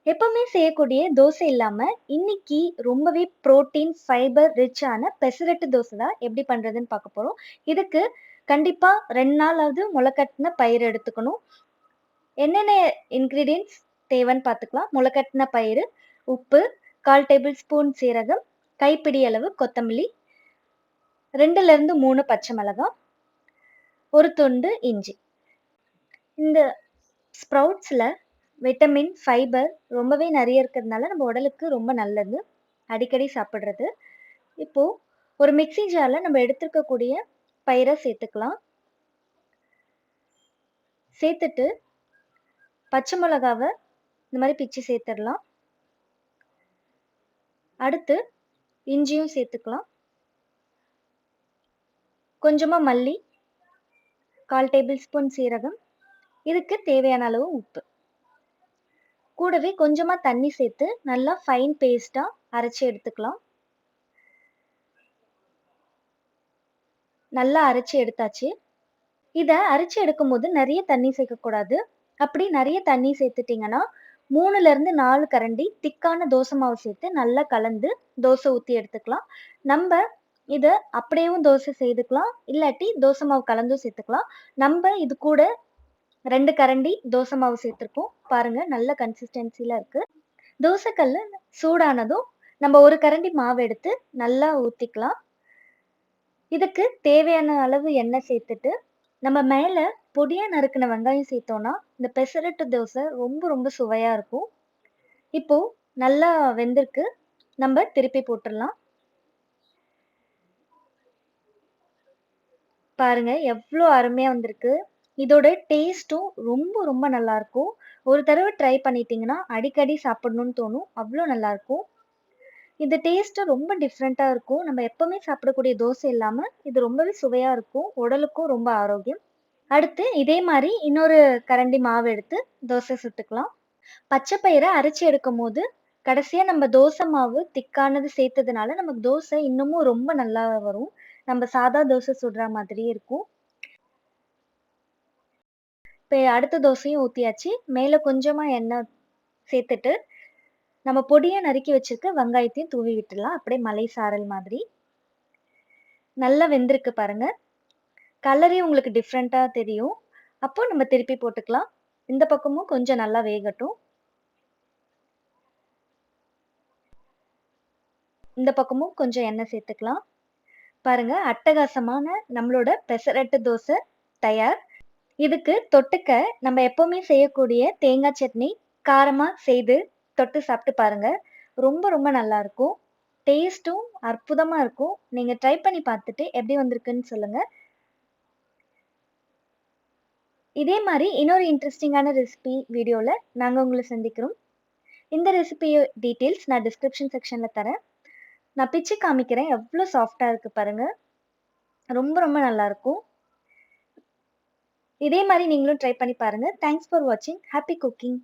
எப்பவுமே செய்யக்கூடிய தோசை இல்லாம, இன்னைக்கு ரொம்பவே புரோட்டீன், ஃபைபர் ரிச்சான பெசரட்டு தோசை தான் எப்படி பண்றதுன்னு பார்க்க போறோம். இதுக்கு கண்டிப்பா 2 நாளாவது முளைக்கட்டின பயிறு எடுத்துக்கணும். என்னென்ன இன்கிரீடியன்ட்ஸ் தேவைன்னு பார்த்துக்கலாம். முளைக்கட்டின பயிறு, உப்பு, 1/4 டேபிள் ஸ்பூன் சீரகம், கைப்பிடி அளவு கொத்தமல்லி, 2லிருந்து 3 பச்சை மிளகாய், 1 துண்டு இஞ்சி. இந்த ஸ்ப்ரவுட்ஸ்ல விட்டமின், ஃபைபர் ரொம்பவே நெறைய இருக்கிறதுனால நம்ம உடலுக்கு ரொம்ப நல்லது. அடிக்கடி சாப்பிடுறது. இப்போ ஒரு மிக்ஸி ஜார்ல நம்ம எடுத்திருக்கக்கூடிய பயிர சேர்த்துக்கலாம். சேர்த்துட்டு பச்சை மிளகாவ இந்த மாரி பிச்சு சேர்த்துடலாம். அடுத்து இஞ்சியும் சேர்த்துக்கலாம். கொஞ்சமா மல்லி, 1/4 டேபிள் ஸ்பூன் சீரகம், இதுக்கு தேவையான அளவு உப்பு. கூடவே கொஞ்சமா தண்ணி சேர்த்து நல்லா ஃபைன் பேஸ்ட்டா அரைச்சு எடுத்துக்கலாம். நல்லா அரைச்சு எடுத்தாச்சு. இத அரைச்சு எடுக்கும்போது நெறைய தண்ணி சேர்க்கக்கூடாது. அப்படி நெறைய தண்ணி சேர்த்துட்டீங்கன்னா, 3லிருந்து 4 கரண்டி திக்கான தோசை மாவு சேர்த்து நல்லா கலந்து தோசை ஊத்தி எடுத்துக்கலாம். நம்ப இத அப்படியேவும் தோசை செய்துக்கலாம். இல்லாட்டி தோசை மாவு கலந்தும் சேர்த்துக்கலாம். நம்ப இது கூட 2 கரண்டி தோசை மாவு சேர்த்துருக்கோம். பாருங்க நல்ல கன்சிஸ்டன்சில இருக்கு. தோசை கல்லு சூடானதும் நம்ம 1 கரண்டி மாவு எடுத்து நல்லா ஊத்திக்கலாம். இதுக்கு தேவையான அளவு எண்ணெய் சேர்த்துட்டு, நம்ம மேல பொடியா நறுக்குன வெங்காயம் சேர்த்தோம்னா, இந்த பெசரட்டு தோசை ரொம்ப ரொம்ப சுவையா இருக்கும். இப்போ நல்லா வெந்திருக்கு. நம்ம திருப்பி போட்டுறலாம். பாருங்க எவ்ளோ அருமையா வந்திருக்கு. இதோட டேஸ்ட்டும் ரொம்ப ரொம்ப நல்லாருக்கும். ஒரு தடவ ட்ரை பண்ணிட்டீங்கன்னா, அடிக்கடி சாப்பிடணும்னு தோணும். அவ்ளோ நல்லாருக்கும். இந்த டேஸ்ட்டு ரொம்ப டிஃப்ரெண்ட்டா இருக்கும். நம்ம எப்பவுமே சாப்பிடக்கூடிய தோசை இல்லாம, இது ரொம்பவே சுவையா இருக்கும். உடலுக்கும் ரொம்ப ஆரோக்கியம். அடுத்து இதே மாரி இன்னொரு கரண்டி மாவு எடுத்து தோசை சுட்டுக்கலாம். பச்சை பயிர அரைச்சு எடுக்கும்போது, கடைசியா நம்ம தோசை மாவு திக்கானது சேர்த்ததுனால, நமக்கு தோசை இன்னமும் ரொம்ப நல்லா வரும். நம்ம சாதா தோசை சுடுற மாதிரியே இருக்கும். இப்ப அடுத்த தோசையும் ஊத்தியாச்சு. மேல கொஞ்சமா எண்ணெய் சேர்த்துட்டு, நம்ம பொடியா நறுக்கி வச்சிருக்க வெங்காயத்தையும் தூவி விட்டுடலாம். அப்படியே மலை சாரல் மாதிரி. நல்லா வெந்திருக்கு பாருங்க. கலரே உங்களுக்கு டிஃப்ரெண்ட்டா தெரியும். அப்போ நம்ம திருப்பி போட்டுக்கலாம். இந்த பக்கமும் கொஞ்சம் நல்லா வேகட்டும். இந்த பக்கமும் கொஞ்சம் எண்ணெய் சேர்த்துக்கலாம். பாருங்க அட்டகாசமான நம்மளோட பெசரட்டு தோசை தயார். இதுக்கு தொட்டுக்க நம்ம எப்பவுமே செய்யக்கூடிய தேங்காய் சட்னி காரமா செய்து தொட்டு சாப்பிட்டு பாருங்க. ரொம்ப ரொம்ப நல்லா இருக்கும். டேஸ்ட்டும் அற்புதமா இருக்கும். நீங்க ட்ரை பண்ணி பார்த்துட்டு எப்படி வந்திருக்குன்னு சொல்லுங்க. இதே மாரி இன்னொரு இன்ட்ரெஸ்டிங்கான ரெசிபி வீடியோல நாங்க உங்கள சந்திக்கிறோம். இந்த ரெசிபி டீட்டெயில்ஸ் நான் டிஸ்கிரிப்ஷன் செக்ஷன்ல தரேன். நான் பிச்சு காமிக்கிறேன். எவ்ளோ சாஃப்ட்டா இருக்கு பாருங்க. ரொம்ப ரொம்ப நல்லாருக்கும். இதே மாரி நீங்களும் ட்ரை பண்ணி பாருங்க. தேங்க்ஸ் ஃபார் வாட்சிங். Happy cooking.